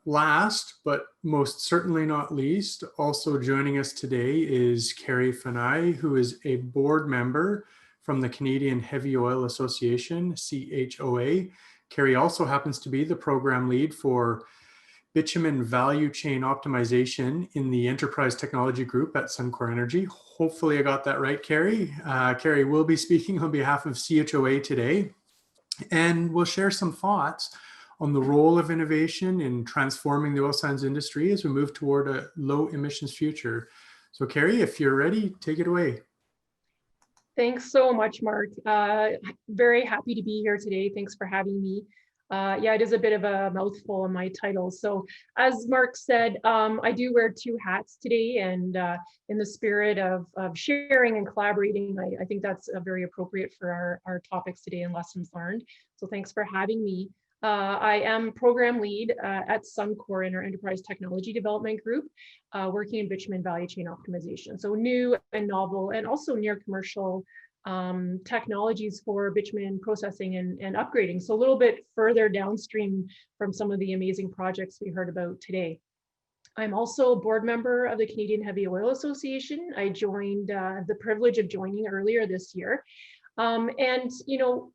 Last, but most certainly not least, also joining us today is Carrie Fanai, who is a board member from the Canadian Heavy Oil Association, CHOA. Carrie also happens to be the program lead for bitumen value chain optimization in the enterprise technology group at Suncor Energy. Hopefully I got that right, Carrie. Carrie will be speaking on behalf of CHOA today, and we'll share some thoughts on the role of innovation in transforming the oil sands industry as we move toward a low emissions future. So Carrie, if you're ready, take it away. Thanks so much, Mark. Very happy to be here today. Thanks for having me. Yeah, it is a bit of a mouthful in my title. So as Mark said, I do wear two hats today, and in the spirit of sharing and collaborating, I think that's very appropriate for our topics today and lessons learned. So thanks for having me. I am program lead at Suncor in our Enterprise Technology Development Group, working in bitumen value chain optimization. So new and novel and also near commercial technologies for bitumen processing and upgrading. So a little bit further downstream from some of the amazing projects we heard about today. I'm also a board member of the Canadian Heavy Oil Association. I joined the privilege of joining earlier this year. And you know,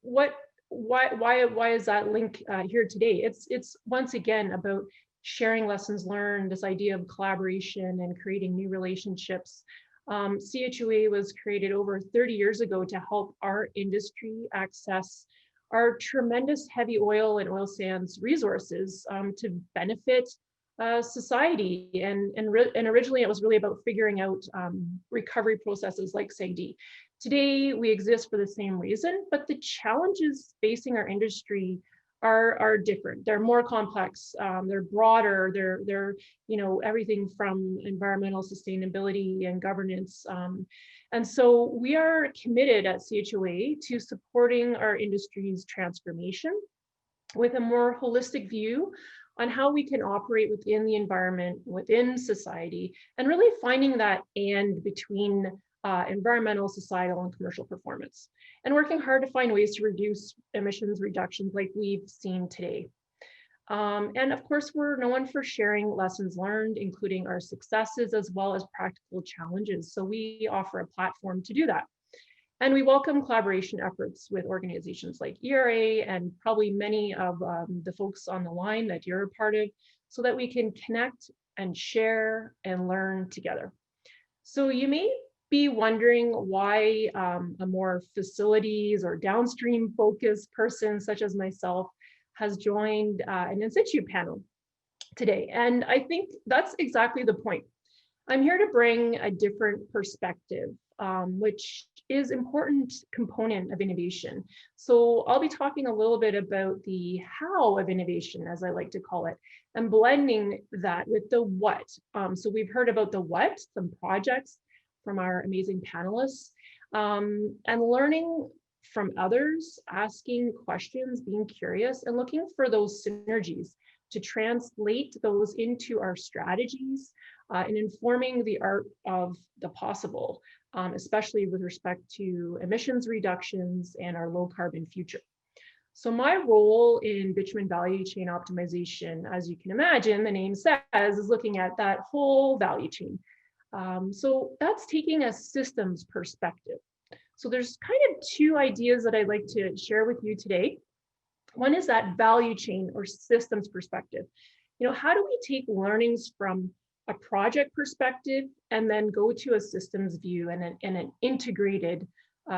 why is that link here today? It's once again about sharing lessons learned, this idea of collaboration and creating new relationships. CHOA was created over 30 years ago to help our industry access our tremendous heavy oil and oil sands resources to benefit society. And originally it was really about figuring out recovery processes like SAGD. Today we exist for the same reason, but the challenges facing our industry are different. They're more complex, they're broader, they're you know, everything from environmental sustainability and governance. And so we are committed at CHOA to supporting our industry's transformation with a more holistic view on how we can operate within the environment, within society, and really finding that and between environmental, societal, and commercial performance, and working hard to find ways to reduce emissions reductions like we've seen today. And of course, we're known for sharing lessons learned, including our successes as well as practical challenges. So we offer a platform to do that. And we welcome collaboration efforts with organizations like ERA and probably many of the folks on the line that you're a part of, so that we can connect and share and learn together. So you may be wondering why a more facilities or downstream focused person such as myself has joined an in situ panel today. And I think that's exactly the point. I'm here to bring a different perspective, which is important component of innovation. So I'll be talking a little bit about the how of innovation, as I like to call it, and blending that with the what. So we've heard about the what, some projects from our amazing panelists, and learning from others, asking questions, being curious, and looking for those synergies to translate those into our strategies and informing the art of the possible, especially with respect to emissions reductions and our low carbon future. So my role in bitumen value chain optimization, as you can imagine, the name says, is looking at that whole value chain. So that's taking a systems perspective. So there's kind of two ideas that I'd like to share with you today. One is that value chain or systems perspective. You know, how do we take learnings from a project perspective and then go to a systems view and an integrated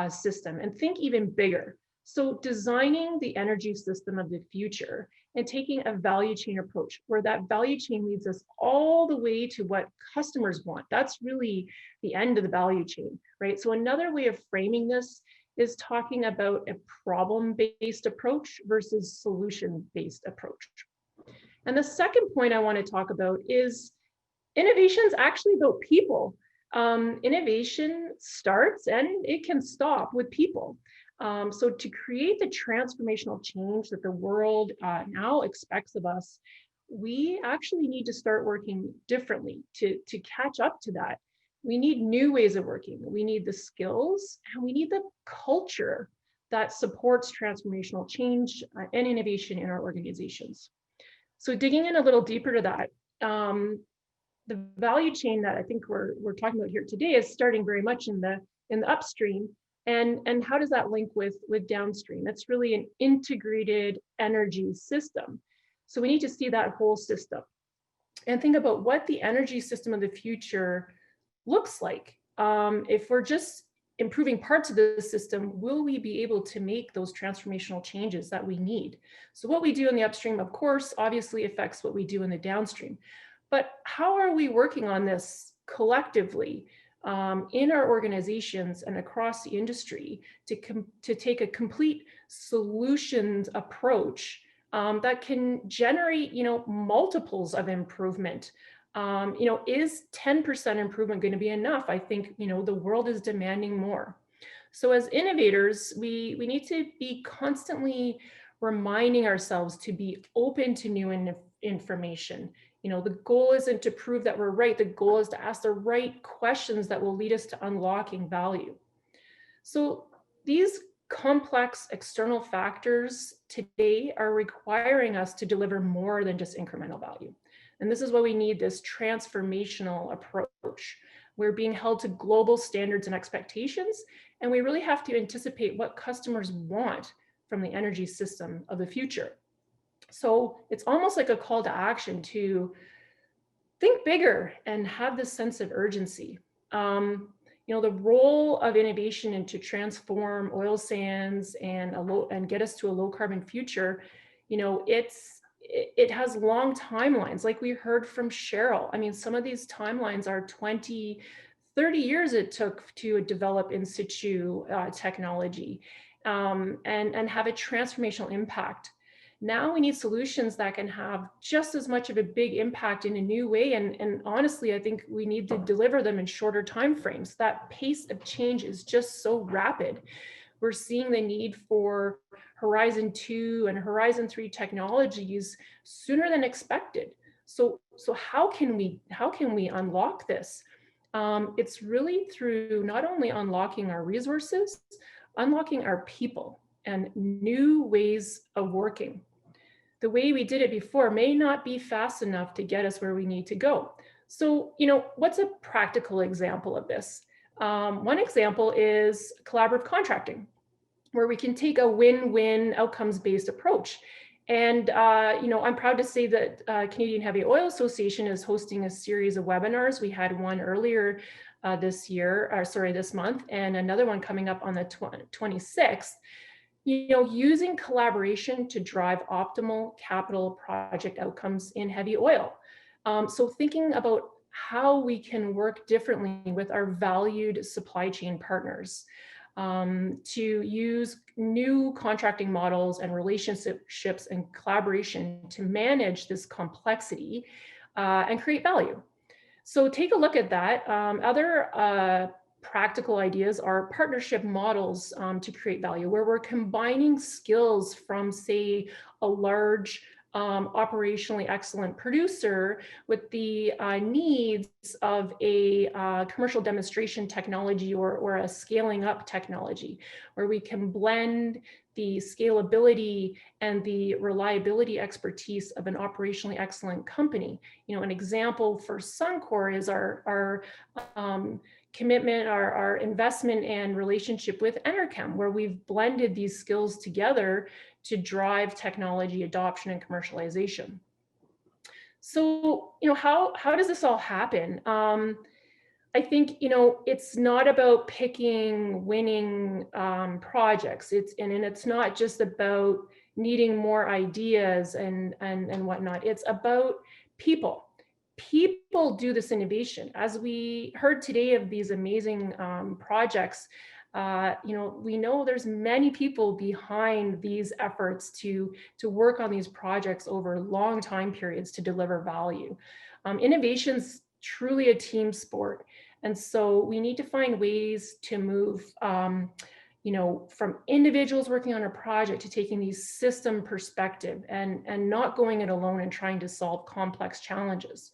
system and think even bigger? So designing the energy system of the future and taking a value chain approach where that value chain leads us all the way to what customers want. That's really the end of the value chain, right? So another way of framing this is talking about a problem-based approach versus solution-based approach. And the second point I want to talk about is innovation is actually about people. Innovation starts and it can stop with people. So to create the transformational change that the world now expects of us, we actually need to start working differently to catch up to that. We need new ways of working. We need the skills and we need the culture that supports transformational change and innovation in our organizations. So digging in a little deeper to that, the value chain that I think we're talking about here today is starting very much in the upstream. And how does that link with downstream? It's really an integrated energy system. So we need to see that whole system and think about what the energy system of the future looks like. If we're just improving parts of the system, will we be able to make those transformational changes that we need? So what we do in the upstream, of course, obviously affects what we do in the downstream. But how are we working on this collectively in our organizations and across the industry to take a complete solutions approach that can generate, multiples of improvement? Is 10% improvement going to be enough? I think, the world is demanding more. So as innovators, we need to be constantly reminding ourselves to be open to new information. The goal isn't to prove that we're right. The goal is to ask the right questions that will lead us to unlocking value. So these complex external factors today are requiring us to deliver more than just incremental value. And this is why we need this transformational approach. We're being held to global standards and expectations, and we really have to anticipate what customers want from the energy system of the future. So it's almost like a call to action to think bigger and have this sense of urgency. The role of innovation and to transform oil sands and get us to a low carbon future, it has long timelines, like we heard from Cheryl. I mean, some of these timelines are 20, 30 years it took to develop in situ technology and have a transformational impact. Now we need solutions that can have just as much of a big impact in a new way. And honestly, I think we need to deliver them in shorter timeframes. That pace of change is just so rapid. We're seeing the need for Horizon 2 and Horizon 3 technologies sooner than expected. So how can we unlock this? It's really through not only unlocking our resources, unlocking our people and new ways of working. The way we did it before may not be fast enough to get us where we need to go. So, what's a practical example of this? One example is collaborative contracting, where we can take a win-win outcomes-based approach. And, I'm proud to say that Canadian Heavy Oil Association is hosting a series of webinars. We had one earlier this month, and another one coming up on the 26th. Using collaboration to drive optimal capital project outcomes in heavy oil. So thinking about how we can work differently with our valued supply chain partners to use new contracting models and relationships and collaboration to manage this complexity and create value. So take a look at that. Other practical ideas are partnership models to create value, where we're combining skills from, say, a large operationally excellent producer with the needs of a commercial demonstration technology or a scaling up technology, where we can blend the scalability and the reliability expertise of an operationally excellent company. An example for Suncor is our commitment, our investment and relationship with Enerchem, where we've blended these skills together to drive technology adoption and commercialization. So, how does this all happen? I think, it's not about picking winning projects. It's not just about needing more ideas and whatnot. It's about people. People do this innovation. As we heard today of these amazing projects, we know there's many people behind these efforts to work on these projects over long time periods to deliver value. Innovation's truly a team sport. And so we need to find ways to move from individuals working on a project to taking these system perspective and not going it alone and trying to solve complex challenges.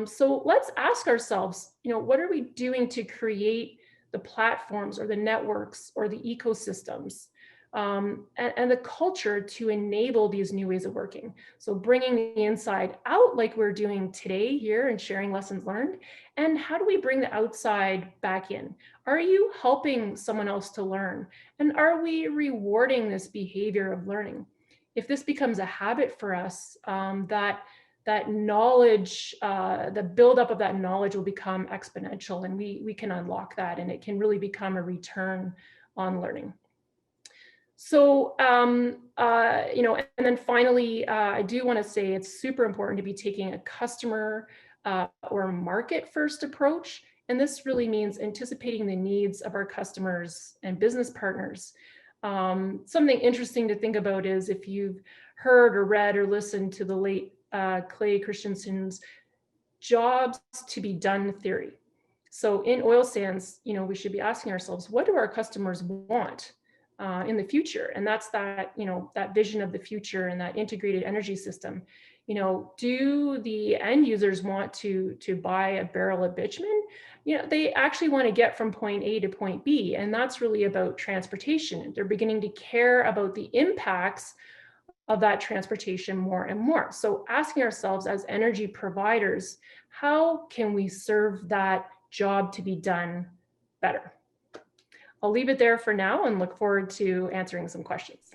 So let's ask ourselves, what are we doing to create the platforms or the networks or the ecosystems and the culture to enable these new ways of working. So bringing the inside out like we're doing today here and sharing lessons learned. And how do we bring the outside back in? Are you helping someone else to learn? And are we rewarding this behavior of learning? If this becomes a habit for us, that knowledge, the buildup of that knowledge will become exponential, and we can unlock that, and it can really become a return on learning. So, and then finally, I do want to say it's super important to be taking a customer or market first approach. And this really means anticipating the needs of our customers and business partners. Something interesting to think about is if you've heard or read or listened to the late Clay Christensen's jobs to be done theory. So in oil sands, we should be asking ourselves, what do our customers want in the future? And that's that, that vision of the future and that integrated energy system. Do the end users want to buy a barrel of bitumen? They actually want to get from point A to point B, and that's really about transportation. They're beginning to care about the impacts of that transportation more and more. So asking ourselves as energy providers, how can we serve that job to be done better? I'll leave it there for now and look forward to answering some questions.